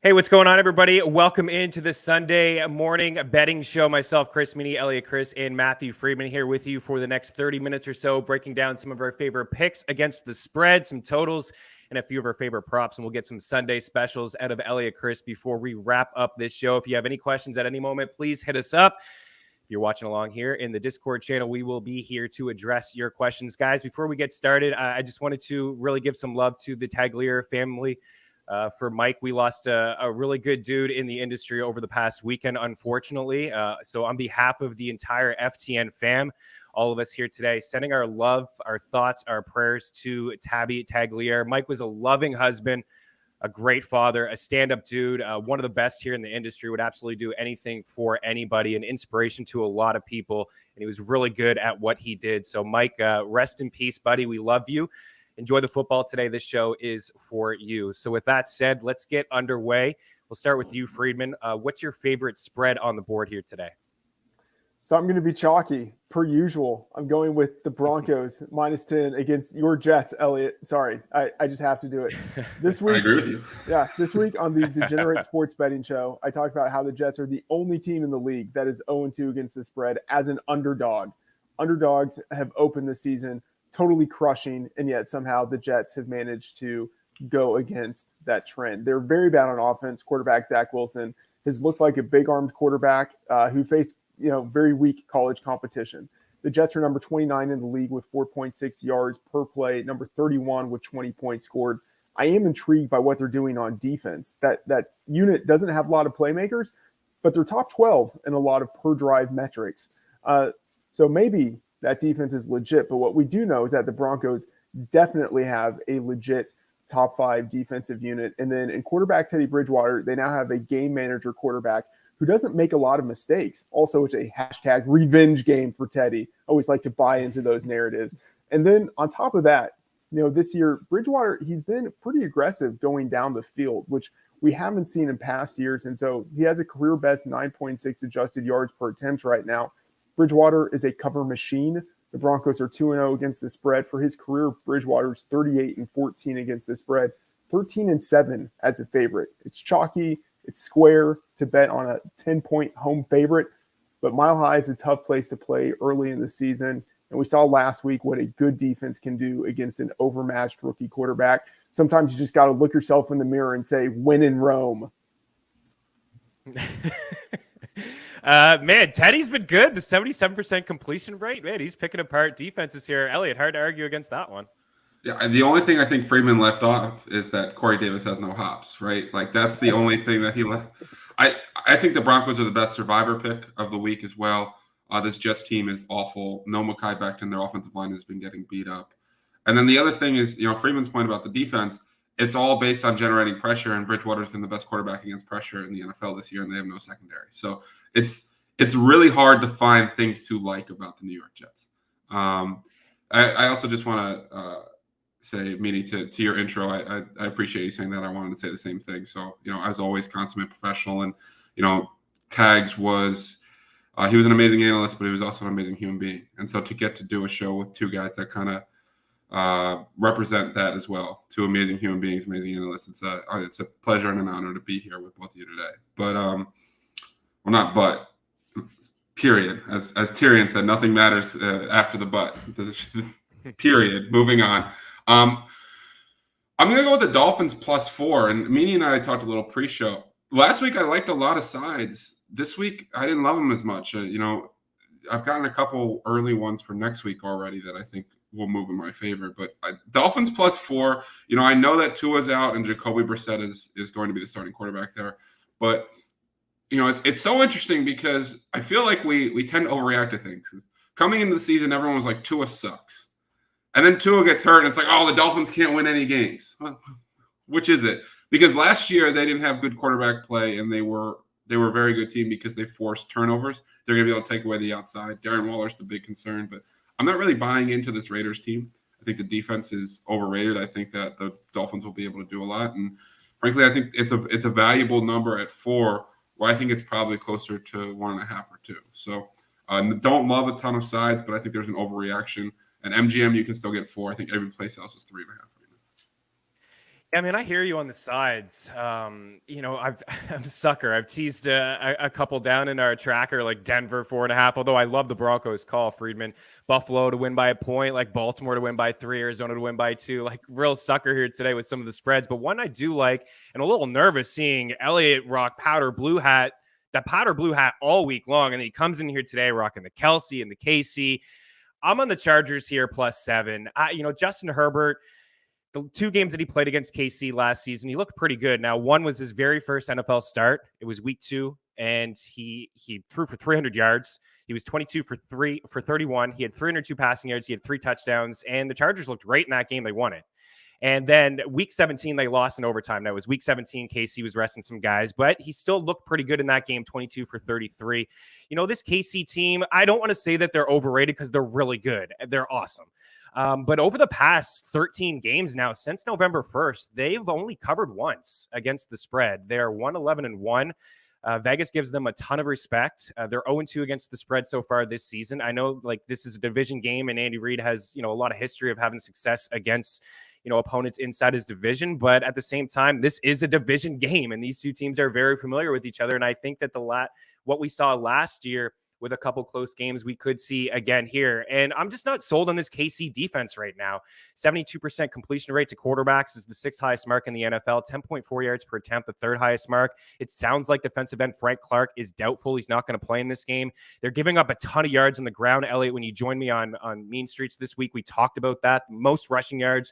Hey, what's going on, everybody? Welcome into the Sunday morning betting show. Myself, Crist, Meaney, Eliot, Crist, and Matthew Freedman here with you for the next 30 minutes or so, breaking down some of our favorite picks against the spread, some totals, and a few of our favorite props. And we'll get some Sunday specials out of Eliot, Crist before we wrap up this show. If you have any questions at any moment, please hit us up. If you're watching along here in the Discord channel, we will be here to address your questions. Guys, before we get started, I just wanted to really give some love to the Tagliere family. For Mike, we lost a really good dude in the industry over the past weekend, unfortunately. So on behalf of the entire FTN fam, all of us here today, sending our love, our thoughts, our prayers to Tabby Tagliere. Mike was a loving husband, a great father, a stand-up dude, one of the best here in the industry, would absolutely do anything for anybody, an inspiration to a lot of people, and he was really good at what he did. So Mike, rest in peace, buddy. We love you. Enjoy the football today. This show is for you. So with that said, let's get underway. We'll start with you, Freedman. What's your favorite spread on the board here today? So I'm going to be chalky, per usual. I'm going with the Broncos -10 against your Jets, Eliot. Sorry, I just have to do it. This week, I agree with you. Yeah, this week on the Degenerate Sports Betting Show, I talked about how the Jets are the only team in the league that is 0-2 against the spread as an underdog. Underdogs have opened the season totally crushing, and yet somehow the Jets have managed to go against that trend. They're very bad on offense. Quarterback Zach Wilson has looked like a big-armed quarterback who faced very weak college competition. The Jets are number 29 in the league with 4.6 yards per play, number 31 with 20 points scored. I am intrigued by what they're doing on defense. That unit doesn't have a lot of playmakers, but they're top 12 in a lot of per-drive metrics. So maybe that defense is legit, but what we do know is that the Broncos definitely have a legit top 5 defensive unit. And then in quarterback Teddy Bridgewater, they now have a game manager quarterback who doesn't make a lot of mistakes. Also, it's a hashtag revenge game for Teddy. I always like to buy into those narratives. And then on top of that, this year, Bridgewater, he's been pretty aggressive going down the field, which we haven't seen in past years. And so he has a career best 9.6 adjusted yards per attempt right now. Bridgewater is a cover machine. The Broncos are 2-0 against the spread. For his career, Bridgewater's 38-14 against the spread, 13-7 as a favorite. It's chalky. It's square to bet on a 10-point home favorite, but Mile High is a tough place to play early in the season. And we saw last week what a good defense can do against an overmatched rookie quarterback. Sometimes you just got to look yourself in the mirror and say, win in Rome. Man, Teddy's been good. The 77% completion rate, man, he's picking apart defenses here. Eliot, hard to argue against that one. Yeah, the only thing I think Freedman left off is that Corey Davis has no hops, right? Like that's the only thing that he left. I think the Broncos are the best survivor pick of the week as well. This Jets team is awful. No Mekhi Becton, their offensive line has been getting beat up. And then the other thing is, Freeman's point about the defense, it's all based on generating pressure, and Bridgewater's been the best quarterback against pressure in the NFL this year, and they have no secondary. So it's really hard to find things to like about the New York Jets. I also just want to say, Meaney, to your intro, I appreciate you saying that. I wanted to say the same thing. So, as always, consummate professional. And, Tags was he was an amazing analyst, but he was also an amazing human being. And so to get to do a show with two guys that kind of represent that as well, two amazing human beings, amazing analysts, it's a pleasure and an honor to be here with both of you today. But period. As Tyrion said, nothing matters after the but. Period. Moving on. I'm going to go with the Dolphins +4. And Meaney and I talked a little pre-show. Last week, I liked a lot of sides. This week, I didn't love them as much. I've gotten a couple early ones for next week already that I think will move in my favor. But Dolphins +4, I know that Tua's out and Jacoby Brissett is going to be the starting quarterback there. But, it's so interesting because I feel like we tend to overreact to things. Coming into the season, everyone was like, Tua sucks. And then Tua gets hurt, and it's like, oh, the Dolphins can't win any games. Well, which is it? Because last year they didn't have good quarterback play, and they were a very good team because they forced turnovers. They're going to be able to take away the outside. Darren Waller's the big concern, but I'm not really buying into this Raiders team. I think the defense is overrated. I think that the Dolphins will be able to do a lot, and frankly, I think it's a valuable number at 4, where I think it's probably closer to 1.5 or 2. So don't love a ton of sides, but I think there's an overreaction. And MGM, you can still get 4. I think every place else is 3.5 right now. Yeah, I mean, I hear you on the sides. I'm a sucker. I've teased a couple down in our tracker, like Denver 4.5. Although I love the Broncos call, Freedman. Buffalo to win by a point, like Baltimore to win by 3, Arizona to win by 2. Like real sucker here today with some of the spreads. But one I do like, and a little nervous seeing Eliot rock powder blue hat all week long, and then he comes in here today rocking the Kelsey and the KC. I'm on the Chargers here +7. Justin Herbert. The 2 games that he played against KC last season, he looked pretty good. Now, one was his very first NFL start. It was week 2, and he threw for 300 yards. He was 22 for 31. He had 302 passing yards. He had 3 touchdowns, and the Chargers looked great in that game. They won it. And then week 17, they lost in overtime. That was week 17. KC was resting some guys, but he still looked pretty good in that game, 22 for 33. This KC team, I don't want to say that they're overrated because they're really good. They're awesome. But over the past 13 games now, since November 1st, they've only covered once against the spread. They're 1-11-1. Vegas gives them a ton of respect. They're 0-2 against the spread so far this season. I know this is a division game, and Andy Reid has a lot of history of having success against opponents inside his division. But at the same time, this is a division game, and these two teams are very familiar with each other. And I think that what we saw last year with a couple close games, we could see again here. And I'm just not sold on this KC defense right now. 72% completion rate to quarterbacks is the 6th highest mark in the NFL, 10.4 yards per attempt, the 3rd highest mark. It sounds like defensive end Frank Clark is doubtful. He's not going to play in this game. They're giving up a ton of yards on the ground. Eliot, when you joined me on Mean Streets this week, we talked about that. The most rushing yards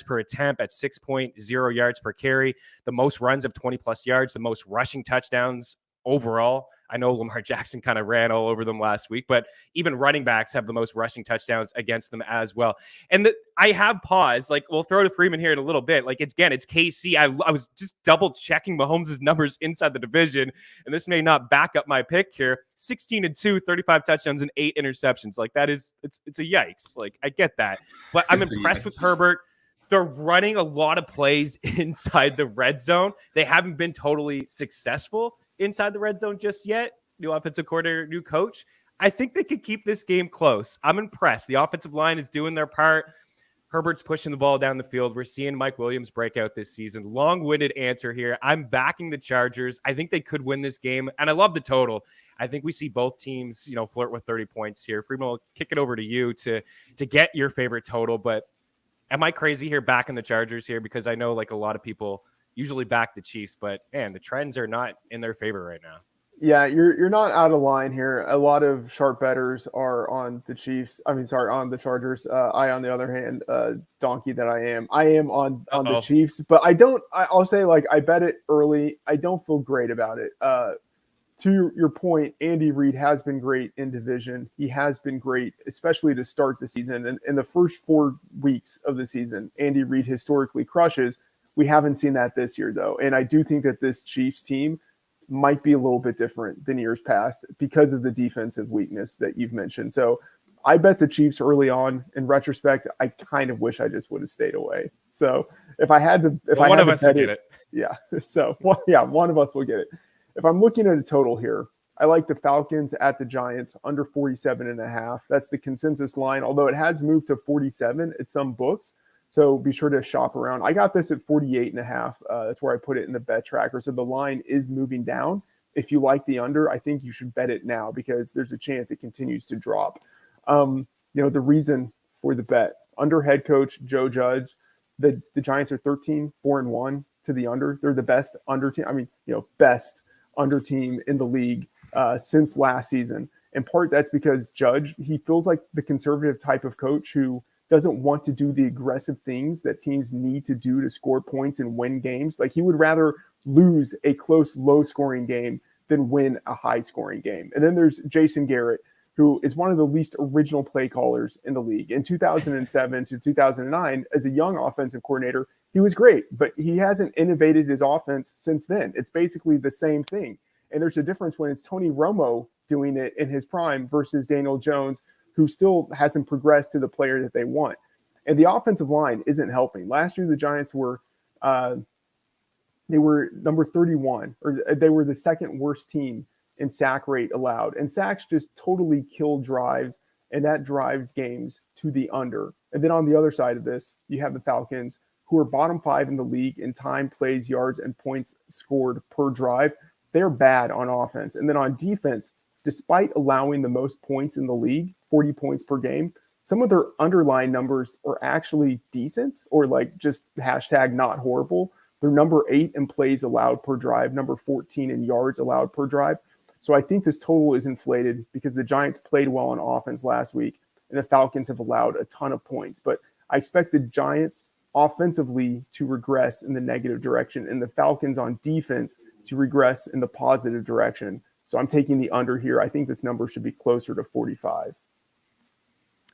per attempt at 6.0 yards per carry, the most runs of 20 plus yards, the most rushing touchdowns overall. I know Lamar Jackson kind of ran all over them last week, but even running backs have the most rushing touchdowns against them as well. And I have paused. We'll throw to Freeman here in a little bit. It's KC. I was just double checking Mahomes' numbers inside the division, and this may not back up my pick here. 16-2, 35 touchdowns and 8 interceptions. It's a yikes. I get that, but I'm impressed with Herbert. They're running a lot of plays inside the red zone. They haven't been totally successful inside the red zone just yet. New offensive coordinator, new coach. I think they could keep this game close. I'm impressed. The offensive line is doing their part. Herbert's pushing the ball down the field. We're seeing Mike Williams break out this season. Long-winded answer here. I'm backing the Chargers. I think they could win this game, and I love the total. I think we see both teams, flirt with 30 points here. Freeman, will kick it over to you to get your favorite total, but am I crazy here backing the Chargers here? Because I know a lot of people usually back the Chiefs, but man, the trends are not in their favor right now. Yeah, you're not out of line here. A lot of sharp bettors are on the Chiefs. On the Chargers. On the other hand, donkey that I am on the Chiefs. But I'll say I bet it early. I don't feel great about it. To your point, Andy Reid has been great in division. He has been great, especially to start the season. And in the first 4 weeks of the season, Andy Reid historically crushes. We haven't seen that this year, though. And I do think that this Chiefs team might be a little bit different than years past because of the defensive weakness that you've mentioned. So I bet the Chiefs early on. In retrospect, I kind of wish I just would have stayed away. So if I had to, one of us will get it. Yeah. So one of us will get it. If I'm looking at a total here, I like the Falcons at the Giants under 47.5. That's the consensus line, although it has moved to 47 at some books. So be sure to shop around. I got this at 48.5. That's where I put it in the bet tracker. So the line is moving down. If you like the under, I think you should bet it now because there's a chance it continues to drop. The reason for the bet, under head coach Joe Judge, the Giants are 13-4-1 to the under. They're the best under team. Best under team in the league since last season. In part, that's because Judge, he feels like the conservative type of coach who doesn't want to do the aggressive things that teams need to do to score points and win games. He would rather lose a close, low-scoring game than win a high-scoring game. And then there's Jason Garrett, who is one of the least original play callers in the league. In 2007 to 2009, as a young offensive coordinator, he was great, but he hasn't innovated his offense since then. It's basically the same thing. And there's a difference when it's Tony Romo doing it in his prime versus Daniel Jones, who still hasn't progressed to the player that they want. And the offensive line isn't helping. Last year, the Giants were number 31, or they were the second worst team in sack rate allowed. And sacks just totally kill drives, and that drives games to the under. And then on the other side of this, you have the Falcons, who are bottom 5 in the league in time, plays, yards, and points scored per drive. They're bad on offense. And then on defense, despite allowing the most points in the league, 40 points per game, some of their underlying numbers are actually decent, or like just hashtag not horrible. They're number 8 in plays allowed per drive, number 14 in yards allowed per drive. So I think this total is inflated because the Giants played well on offense last week and the Falcons have allowed a ton of points. But I expect the Giants offensively to regress in the negative direction and the Falcons on defense to regress in the positive direction. So I'm taking the under here. I think this number should be closer to 45.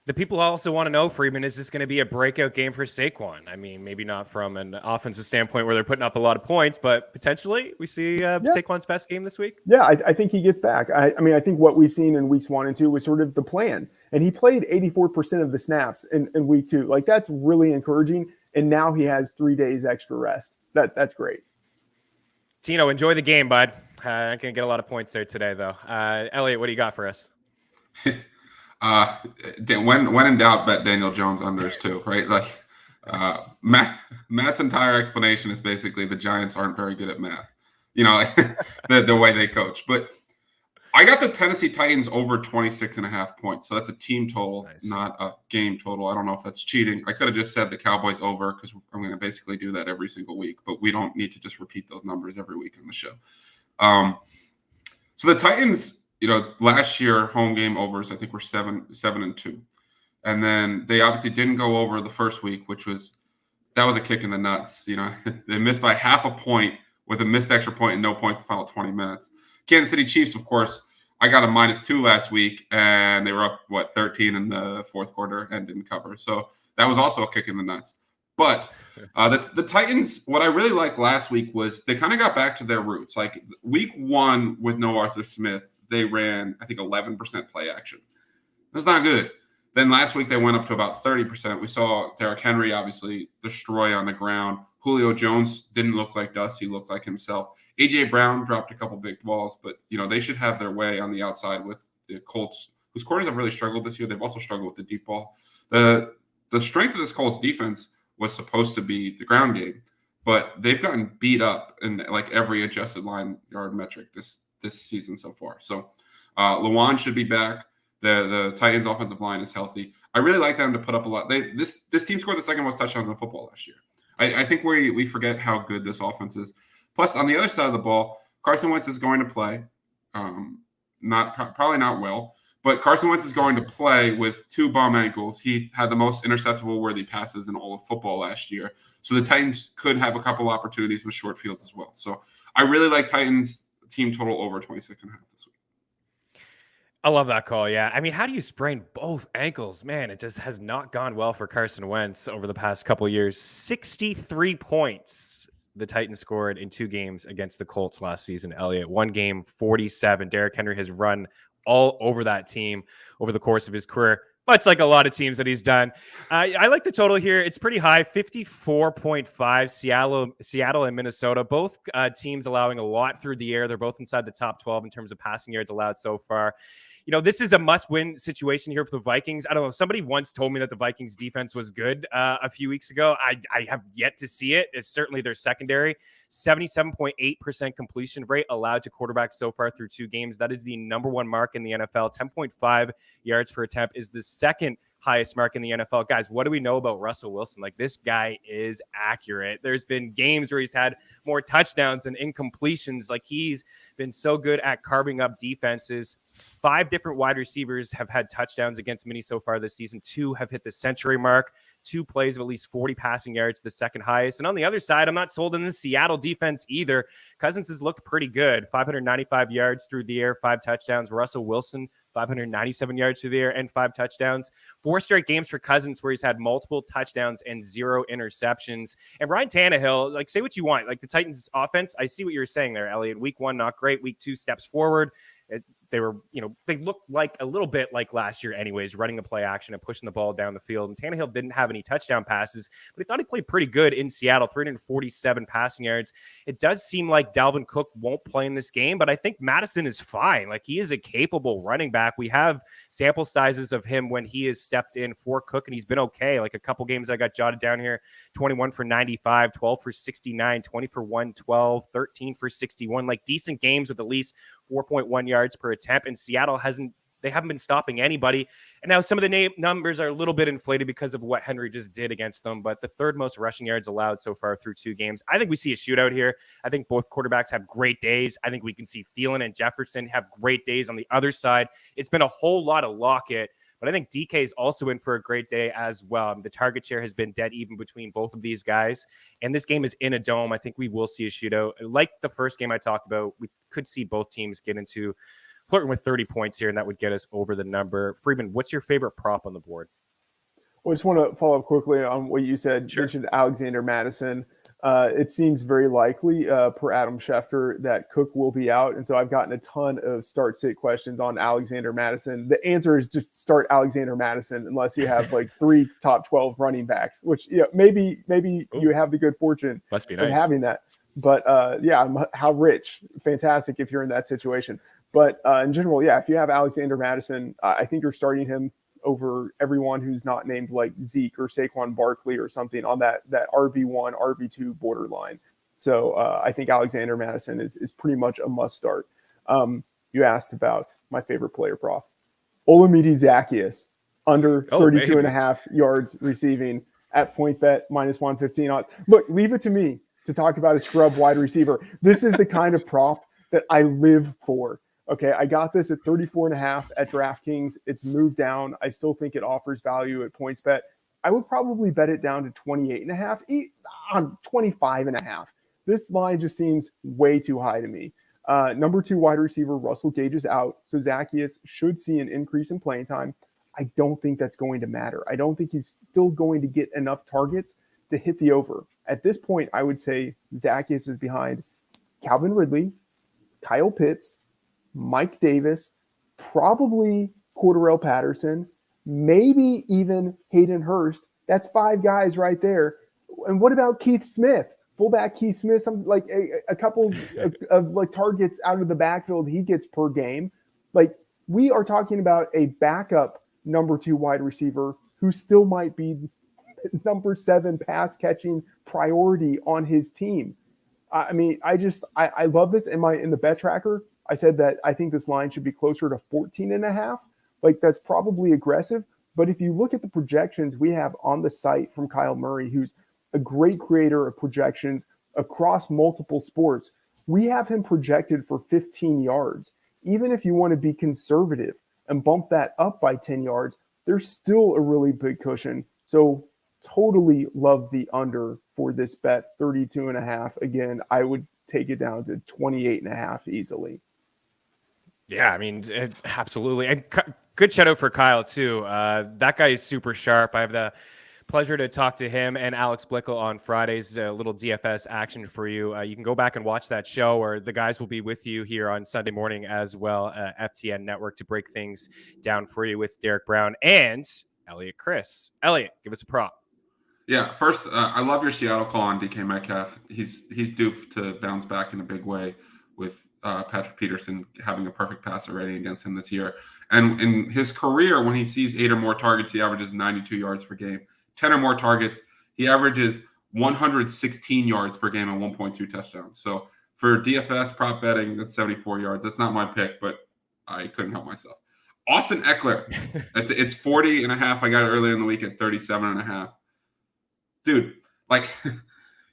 The people also want to know, Freedman, is this going to be a breakout game for Saquon? I mean, maybe not from an offensive standpoint where they're putting up a lot of points, but potentially we see Saquon's best game this week. Yeah, I think he gets back. I mean, I think what we've seen in weeks 1 and 2 was sort of the plan. And he played 84% of the snaps in week 2. Like, that's really encouraging. And now he has 3 days extra rest. That's great. Tino, enjoy the game, bud. Not going to get a lot of points there today, though. Eliot, what do you got for us? When in doubt, bet Daniel Jones unders too, right? Like Matt's entire explanation is basically the Giants aren't very good at math, the way they coach. But I got the Tennessee Titans over 26.5 points. So that's a team total, nice. Not a game total. I don't know if that's cheating. I could have just said the Cowboys over because I'm going to basically do that every single week, but we don't need to just repeat those numbers every week on the show. So the Titans, last year home game overs, I think were 7-2. And then they obviously didn't go over the first week, that was a kick in the nuts. They missed by half a point with a missed extra point and no points the final 20 minutes. Kansas City Chiefs, of course, I got a -2 last week, and they were up, 13 in the fourth quarter and didn't cover. So that was also a kick in the nuts. But the Titans, what I really liked last week was they kind of got back to their roots. Like week 1 with no Arthur Smith, they ran, I think, 11% play action. That's not good. Then last week they went up to about 30%. We saw Derrick Henry obviously destroy on the ground. Julio Jones didn't look like dust. He looked like himself. A.J. Brown dropped a couple big balls, but, they should have their way on the outside with the Colts, whose corners have really struggled this year. They've also struggled with the deep ball. The strength of this Colts defense was supposed to be the ground game, but they've gotten beat up in like every adjusted line yard metric this season so far. So Lewan should be back. The Titans offensive line is healthy. I really like them to put up a lot. This team scored the second most touchdowns in football last year. I think we forget how good this offense is. Plus, on the other side of the ball, Carson Wentz is going to play. Probably not well, but Carson Wentz is going to play with 2 bum ankles. He had the most interceptable worthy passes in all of football last year. So the Titans could have a couple opportunities with short fields as well. So I really like Titans team total over 26.5 this week. I love that call. Yeah. I mean, how do you sprain both ankles? Man, it just has not gone well for Carson Wentz over the past couple of years. 63 points the Titans scored in 2 games against the Colts last season. Eliot, 1 game, 47. Derrick Henry has run all over that team over the course of his career, much like a lot of teams that he's done. I like the total here. It's pretty high, 54.5. Seattle and Minnesota, both teams allowing a lot through the air. They're both inside the top 12 in terms of passing yards allowed so far. This is a must-win situation here for the Vikings. I don't know. Somebody once told me that the Vikings defense was good a few weeks ago. I have yet to see it. It's certainly their secondary. 77.8% completion rate allowed to quarterbacks so far through 2 games. That is the number 1 mark in the NFL. 10.5 yards per attempt is the second highest mark in the NFL. Guys, what do we know about Russell Wilson? Like, this guy is accurate. There's been games where he's had more touchdowns than incompletions. Like, he's been so good at carving up defenses. 5 different wide receivers have had touchdowns against Meaney so far this season. 2 have hit the century mark. 2 plays of at least 40 passing yards, the second highest. And on the other side, I'm not sold on the Seattle defense either. Cousins has looked pretty good. 595 yards through the air, 5 touchdowns. Russell Wilson, 597 yards through the air and 5 touchdowns. 4 straight games for Cousins where he's had multiple touchdowns and 0 interceptions. And Ryan Tannehill, like, say what you want. Like, the Titans offense, I see what you're saying there, Eliot. Week 1, not great. Week 2, steps forward. they were, they looked like a little bit like last year anyways, running a play action and pushing the ball down the field. And Tannehill didn't have any touchdown passes, but he thought he played pretty good in Seattle, 347 passing yards. It does seem like Dalvin Cook won't play in this game, but I think Madison is fine. Like, he is a capable running back. We have sample sizes of him when he has stepped in for Cook, and he's been okay. Like, a couple games I got jotted down here: 21 for 95, 12 for 69, 20 for 112, 13 for 61, like decent games with at least 4.1 yards per attempt. And Seattle haven't been stopping anybody. And now some of the numbers are a little bit inflated because of what Henry just did against them, but the third most rushing yards allowed so far through 2 games. I think we see a shootout here. I think both quarterbacks have great days. I think we can see Thielen and Jefferson have great days on the other side. It's been a whole lot of Lockett, but I think DK is also in for a great day as well. The target share has been dead even between both of these guys. And this game is in a dome. I think we will see a shootout. Like the first game I talked about, we could see both teams get into flirting with 30 points here, and that would get us over the number. Freedman, what's your favorite prop on the board? Well, I just want to follow up quickly on what you said. Sure. You mentioned Alexander Madison. It seems very likely, per Adam Schefter, that Cook will be out. And so I've gotten a ton of start-sit questions on Alexander Madison. The answer is just start Alexander Madison unless you have like 3 top 12 running backs, which maybe you have the good fortune Must be of nice. having that. But how rich. Fantastic if you're in that situation. But in general, if you have Alexander Madison, I think you're starting him over everyone who's not named like Zeke or Saquon Barkley or something on that RB1, RB2 borderline. So I think Alexander Madison is pretty much a must start. You asked about my favorite player prop. Olamide Zaccheaus, under 32 and a half yards receiving at point bet -115. Look, leave it to me to talk about a scrub wide receiver. This is the kind of prop that I live for. Okay, I got this at 34.5 at DraftKings. It's moved down. I still think it offers value at PointsBet. I would probably bet it down to 28.5, on 25.5. This line just seems way too high to me. Number 2 wide receiver, Russell Gage, is out, so Zaccheaus should see an increase in playing time. I don't think that's going to matter. I don't think he's still going to get enough targets to hit the over. At this point, I would say Zaccheaus is behind Calvin Ridley, Kyle Pitts, Mike Davis, probably Cordarrelle Patterson, maybe even Hayden Hurst. That's 5 guys right there. And what about Keith Smith? Fullback Keith Smith, some like a couple of like targets out of the backfield he gets per game. Like, we are talking about a backup number 2 wide receiver who still might be number 7 pass catching priority on his team. I mean, I love this. In the bet tracker, I said that I think this line should be closer to 14.5. Like, that's probably aggressive. But if you look at the projections we have on the site from Kyle Murray, who's a great creator of projections across multiple sports, we have him projected for 15 yards. Even if you want to be conservative and bump that up by 10 yards, there's still a really big cushion. So totally love the under for this bet, 32.5. Again, I would take it down to 28.5 easily. Yeah, I mean, absolutely. And good shout out for Kyle, too. That guy is super sharp. I have the pleasure to talk to him and Alex Blickel on Fridays, a little DFS action for you. You can go back and watch that show, or the guys will be with you here on Sunday morning as well, FTN Network, to break things down for you with Derek Brown and Eliot Crist. Eliot, give us a prop. Yeah, first, I love your Seattle call on DK Metcalf. He's due to bounce back in a big way with Patrick Peterson having a perfect passer rating against him this year. And in his career, when he sees 8 or more targets, he averages 92 yards per game. 10 or more targets, he averages 116 yards per game and 1.2 touchdowns. So for DFS prop betting, that's 74 yards. That's not my pick, but I couldn't help myself. Austin Eckler, it's 40.5. I got it earlier in the week at 37.5. Dude, like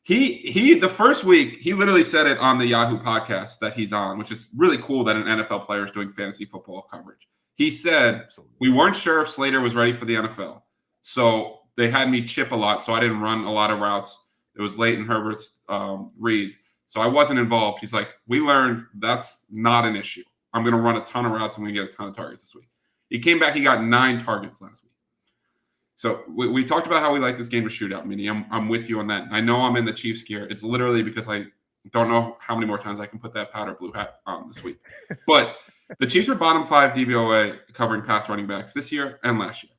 he the first week, he literally said it on the Yahoo podcast that he's on, which is really cool that an NFL player is doing fantasy football coverage. He said, we weren't sure if Slater was ready for the NFL. So they had me chip a lot, so I didn't run a lot of routes. It was late in Herbert's reads, so I wasn't involved. He's like, we learned that's not an issue. I'm going to run a ton of routes. I'm going to get a ton of targets this week. He came back. He got 9 targets last week. So we talked about how we like this game to shoot out, Meaney. I'm with you on that. I know I'm in the Chiefs gear. It's literally because I don't know how many more times I can put that powder blue hat on this week. But The Chiefs are bottom 5 DVOA covering pass running backs this year and last year.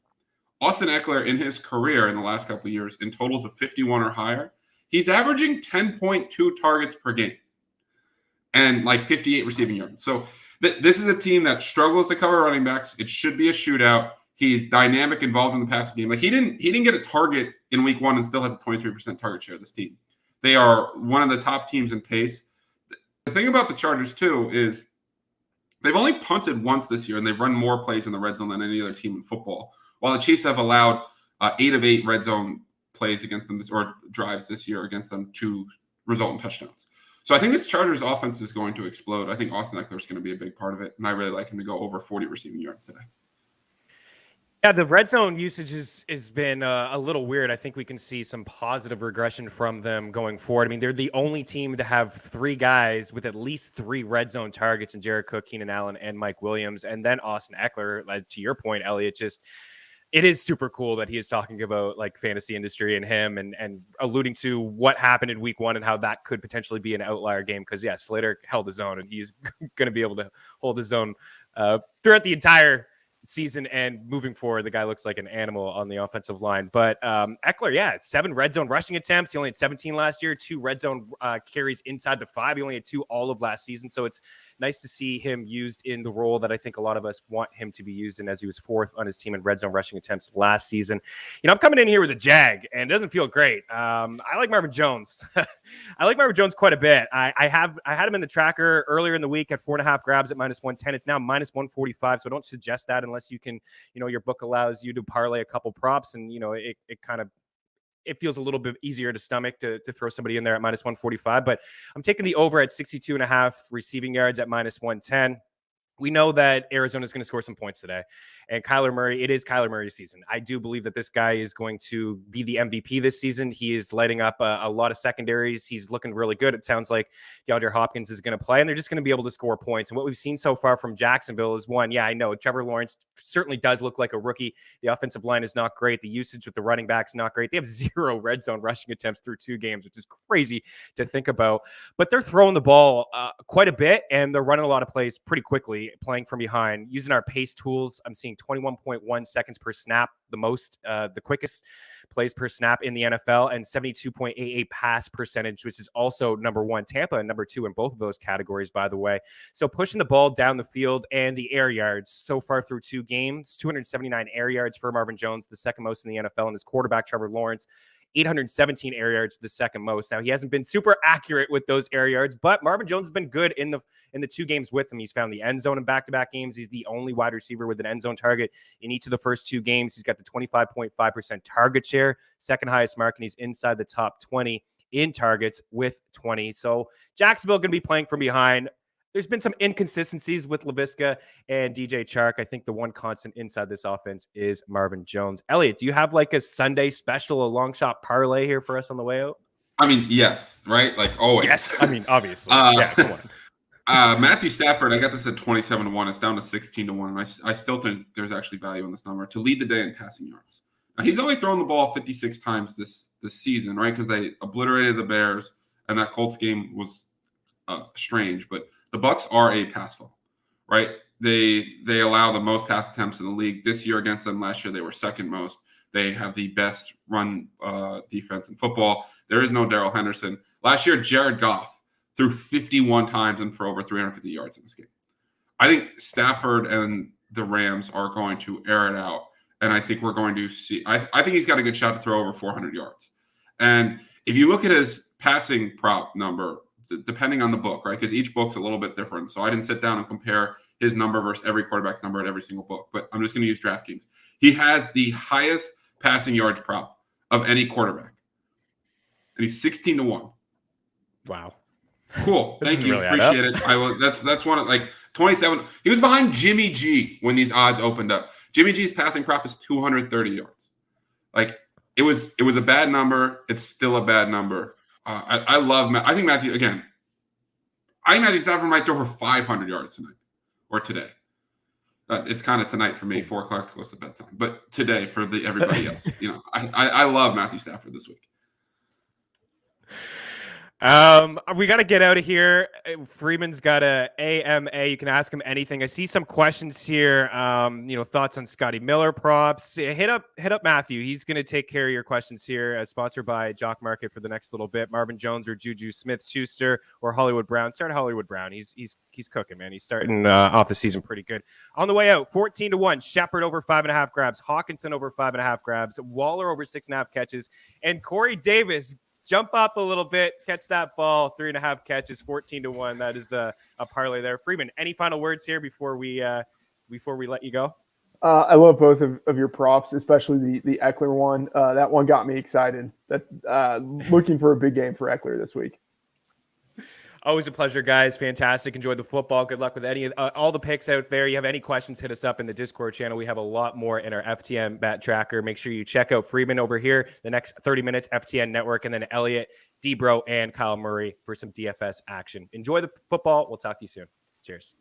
Austin Eckler in his career in the last couple of years in totals of 51 or higher, he's averaging 10.2 targets per game and like 58 receiving yards. So this is a team that struggles to cover running backs. It should be a shootout. He's dynamic, involved in the passing game. Like he didn't get a target in week 1 and still has a 23% target share. This team, they are one of the top teams in pace. The thing about the Chargers too is they've only punted once this year, and they've run more plays in the red zone than any other team in football. While the Chiefs have allowed 8 of 8 red zone plays against them, or drives this year against them, to result in touchdowns. So I think this Chargers offense is going to explode. I think Austin Eckler is going to be a big part of it, and I really like him to go over 40 receiving yards today. Yeah, the red zone usage has been a little weird. I think we can see some positive regression from them going forward. I mean, they're the only team to have 3 guys with at least 3 red zone targets in Jared Cook, Keenan Allen, and Mike Williams. And then Austin Eckler, like, to your point, Eliot, it is super cool that he is talking about like fantasy industry and him and alluding to what happened in week 1 and how that could potentially be an outlier game. Because, yeah, Slater held his own, and he's going to be able to hold his own throughout the entire season and moving forward. The guy looks like an animal on the offensive line. But Eckler, yeah, 7 red zone rushing attempts. He only had 17 last year, 2 red zone carries inside the 5. He only had 2 all of last season. So it's nice to see him used in the role that I think a lot of us want him to be used in, as he was 4th on his team in red zone rushing attempts last season. You know, I'm coming in here with a jag, and it doesn't feel great. I like Marvin Jones. I like Marvin Jones quite a bit. I had him in the tracker earlier in the week at 4.5 grabs at -110. It's now -145. So don't suggest that unless you can, your book allows you to parlay a couple props, and it feels a little bit easier to stomach to throw somebody in there at -145. But I'm taking the over at 62.5 receiving yards at -110. We know that Arizona is going to score some points today. And Kyler Murray, it is Kyler Murray's season. I do believe that this guy is going to be the MVP this season. He is lighting up a lot of secondaries. He's looking really good. It sounds like DeAndre Hopkins is going to play, and they're just going to be able to score points. And what we've seen so far from Jacksonville is, one, yeah, I know Trevor Lawrence certainly does look like a rookie. The offensive line is not great. The usage with the running backs not great. They have 0 red zone rushing attempts through 2 games, which is crazy to think about. But they're throwing the ball quite a bit, and they're running a lot of plays pretty quickly, playing from behind. Using our pace tools, I'm seeing 21.1 seconds per snap, the quickest plays per snap in the NFL, and 72.88 pass percentage, which is also number 1. Tampa and number 2 in both of those categories, by the way. So pushing the ball down the field, and the air yards so far through 2 games, 279 air yards for Marvin Jones, the second most in the NFL, and his quarterback, Trevor Lawrence, 817 air yards, the second most. Now, he hasn't been super accurate with those air yards, but Marvin Jones has been good in the 2 games with him. He's found the end zone in back-to-back games. He's the only wide receiver with an end zone target in each of the first 2 games. He's got the 25.5% target share, second highest mark, and he's inside the top 20 in targets with 20. So Jacksonville going to be playing from behind. There's been some inconsistencies with Laviska and DJ Chark. I think the one constant inside this offense is Marvin Jones. Eliot, do you have like a Sunday special, a long shot parlay here for us on the way out? I mean, yes, right? Like always. Yes, I mean, obviously. Yeah, come on. Matthew Stafford, I got this at 27-1. It's down to 16-1. And I still think there's actually value in this number to lead the day in passing yards. Now, he's only thrown the ball 56 times this season, right? Because they obliterated the Bears, and that Colts game was strange. But the Bucs are a pass foe, right? They allow the most pass attempts in the league this year against them. Last year, they were second most. They have the best run defense in football. There is no Darrell Henderson. Last year, Jared Goff threw 51 times and for over 350 yards in this game. I think Stafford and the Rams are going to air it out, and I think we're going to see – I think he's got a good shot to throw over 400 yards. And if you look at his passing prop number – depending on the book, right? Because each book's a little bit different. So I didn't sit down and compare his number versus every quarterback's number at every single book, but I'm just going to use DraftKings. He has the highest passing yards prop of any quarterback, and he's 16-1. Wow. Cool. Thank you. Really appreciate it. I will. That's one of like 27. He was behind Jimmy G when these odds opened up. Jimmy G's passing prop is 230 yards. Like it was a bad number. It's still a bad number. I love – I think Matthew – again, I think Matthew Stafford might throw for 500 yards tonight or today. It's kind of tonight for me, 4 o'clock close to bedtime. But today for everybody else. I love Matthew Stafford this week. We got to get out of here. Freeman's got a AMA. You can ask him anything. I see some questions here. Thoughts on Scotty Miller props. Hit up Matthew. He's going to take care of your questions here. Sponsored by Jock Market for the next little bit. Marvin Jones or Juju Smith-Schuster or Hollywood Brown. Start Hollywood Brown. He's cooking, man. He's starting off the season pretty good. On the way out, 14-1. Shepherd over 5.5 grabs. Hawkinson over 5.5 grabs. Waller over 6.5 catches. And Corey Davis, jump up a little bit, catch that ball, 3.5 catches, 14-1. That is a parlay there. Freeman, any final words here before we let you go? I love both of your props, especially the Eckler one. That one got me excited. Looking for a big game for Eckler this week. Always a pleasure, guys. Fantastic. Enjoy the football. Good luck with all the picks out there. You have any questions, hit us up in the Discord channel. We have a lot more in our FTN bet tracker. Make sure you check out Freeman over here, the next 30 minutes, FTN Network, and then Eliot, Debro, and Kyle Murray for some DFS action. Enjoy the football. We'll talk to you soon. Cheers.